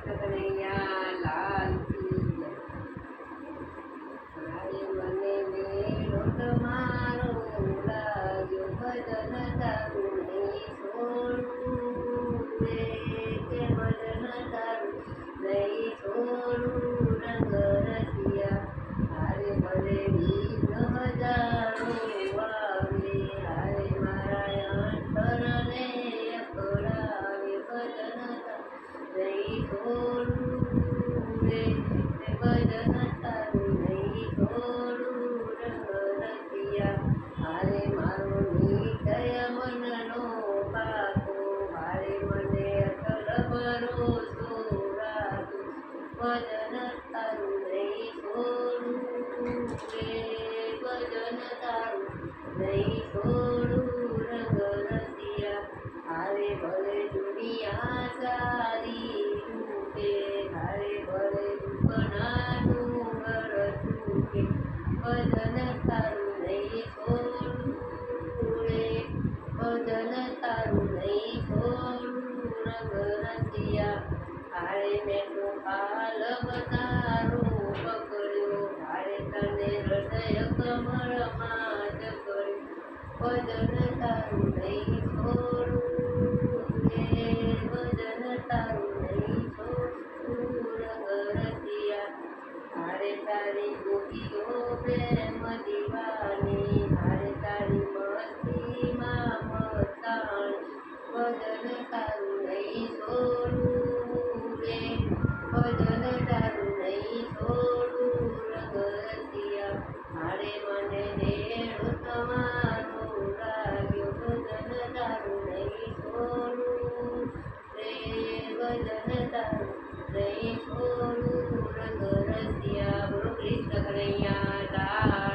કનૈયા લાલ કી જય. હારે મને મેળો તમારો લાગ્યો, ભજન તારું નહીં છોડું રે, કે ભજન તારું નહીં છોડું રંગ રસિયા. હારે ભલે વિઘ્ન હજારો આવે, હારે મારા અંતરને અકળાવે, ભજન તારું નહીં છોડું રે, તે ભજન તારું નહીં છોડું રંગ રસિયા. હારે મારો નિશ્ચય મનનો પાકો, હારે મને અટલ ભરોસો રાખો, ભજન તારું નહીં છોડું રે, ભજન તારું નહીં છોડું રંગ રસિયા. હારે ભલે દુનિયા સારી તૂટે, હારે ભલે દુઃખના ડુંગર તૂટે, ભજન તારું નહીં છોડું રે, ભજન તારું નહીં છોડું રંગ રસિયા. હારે મેં તો કાલ તારો પકડ્યો, હારે તને હૃદય કમળમાં જકડ્યો, ભજન તારું નહીં છોડું રે, ભજન તારું નહીં છોડું રંગ રસિયા. હારે તારી ગોપીઓ પ્રેમ દીવાની, હારે તારી મસ્તીમાં મસ્તાણી, ભજન તારું નહીં છોડું રે, ભજન તારું નહીં છોડું રંગ રસિયા. હારે મને રેણુ તમારો લાગ્યો, ભજન તારું નહીં છોડું રે, ભજન તારું નહીં છોડું રંગ રસિયા. બોલો કૃષ્ણ કનૈયા લાલ